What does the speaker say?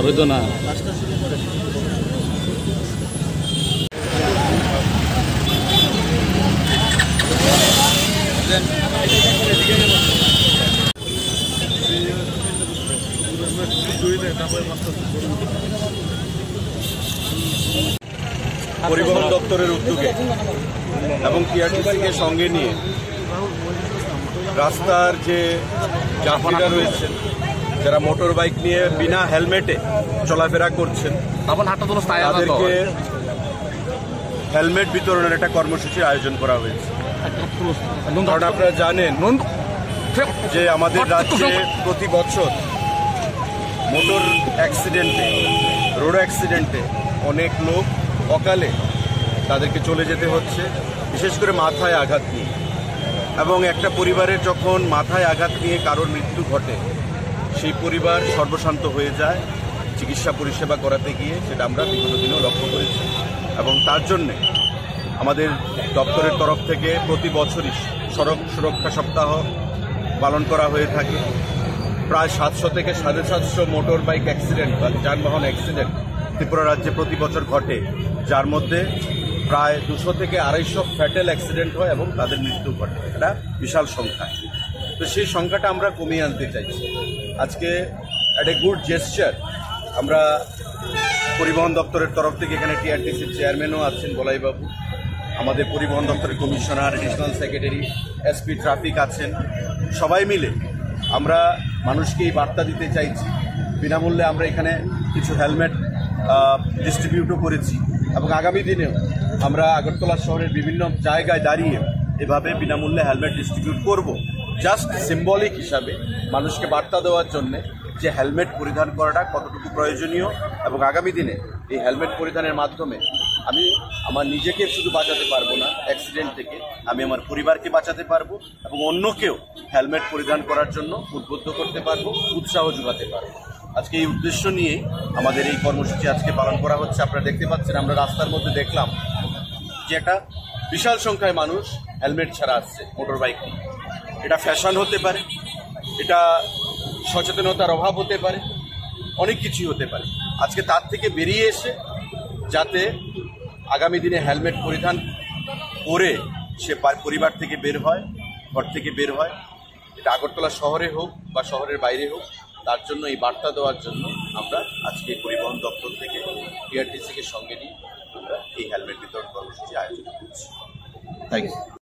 রইতো না। পরিবহন দপ্তরের উদ্যোগে এবং টিআরটিসিকে সঙ্গে নিয়ে রাস্তার যে যাত্রীরা রয়েছেন, যারা মোটর বাইক নিয়ে বিনা হেলমেটে চলাফেরা করছেন, তাদেরকে হেলমেট বিতরণের একটা কর্মসূচির আয়োজন করা হয়েছে। কারণ আপনারা জানেন যে আমাদের রাজ্যে প্রতি বছর মোটর অ্যাক্সিডেন্টে, রোড অ্যাক্সিডেন্টে অনেক লোক অকালে তাদেরকে চলে যেতে হচ্ছে, বিশেষ করে মাথায় আঘাত নিয়ে। এবং একটা পরিবারের যখন মাথায় আঘাত নিয়ে কারোর মৃত্যু ঘটে, সেই পরিবার সর্বশান্ত হয়ে যায় চিকিৎসা পরিষেবা করাতে গিয়ে। সেটা আমরা বিগত দিনেও লক্ষ্য করেছি এবং তার জন্যে আমাদের দপ্তরের তরফ থেকে প্রতি বছরই সড়ক সুরক্ষা সপ্তাহ পালন করা হয়ে থাকে। প্রায় 700 থেকে 750 মোটর বাইক অ্যাক্সিডেন্ট বা যানবাহন অ্যাক্সিডেন্ট ত্রিপুরা রাজ্যে প্রতি বছর ঘটে, যার মধ্যে প্রায় 200 থেকে 250 ফ্যাটাল অ্যাক্সিডেন্ট হয় এবং তাদের মৃত্যু ঘটে। এটা বিশাল সংখ্যা। তো সেই সংখ্যাটা আমরা কমিয়ে আনতে চাইছি। আজকে একটা গুড জেস্চার আমরা পরিবহন দপ্তরের তরফ থেকে, এখানে টিআরটিসির চেয়ারম্যানও আছেন বলাইবাবু, আমাদের পরিবহন দপ্তরের commissioner, additional secretary, SP traffic আছেন, সবাই মিলে আমরা মানুষকে এই বার্তা দিতে চাইছি। বিনামূল্যে আমরা এখানে কিছু হেলমেট ডিস্ট্রিবিউটও করেছি এবং আগামী দিনেও আমরা আগরতলা শহরের বিভিন্ন জায়গায় দাঁড়িয়ে এভাবে বিনামূল্যে হেলমেট ডিস্ট্রিবিউট করব, জাস্ট সিম্বলিক হিসাবে মানুষকে বার্তা দেওয়ার জন্যে যে হেলমেট পরিধান করাটা কতটুকু প্রয়োজনীয়। এবং আগামী দিনে এই হেলমেট পরিধানের মাধ্যমে আমি আমার নিজেকে শুধু বাঁচাতে পারবো না অ্যাক্সিডেন্ট থেকে, আমি আমার পরিবারকে বাঁচাতে পারবো এবং অন্যকেও হেলমেট পরিধান করার জন্য উদ্বুদ্ধ করতে পারবো, উৎসাহ যোগাতে পারবো। আজকে এই উদ্দেশ্য নিয়ে আমাদের এই কর্মসূচি আজকে পালন করা হচ্ছে। আপনারা দেখতে পাচ্ছেন, আমরা রাস্তার মধ্যে দেখলাম যে একটা বিশাল সংখ্যায় মানুষ হেলমেট ছাড়া আসছে মোটর বাইক নিয়ে। এটা ফ্যাশন হতে পারে, এটা সচেতনতার অভাব হতে পারে, অনেক কিছুই হতে পারে। আজকে তার থেকে বেরিয়ে এসে যাতে আগামী দিনে হেলমেট পরিধান করে সে পরিবার থেকে বের হয়, ঘর থেকে বের হয়, এটা আগরতলা শহরে হোক বা শহরের বাইরে হোক, তার জন্য এই বার্তা দেওয়ার জন্য আমরা আজকে পরিবহন দপ্তর থেকে টিআরটিসিকে সঙ্গে নিয়ে আমরা এই হেলমেট বিতরণ কর্মসূচি আয়োজন করছি। Thank you.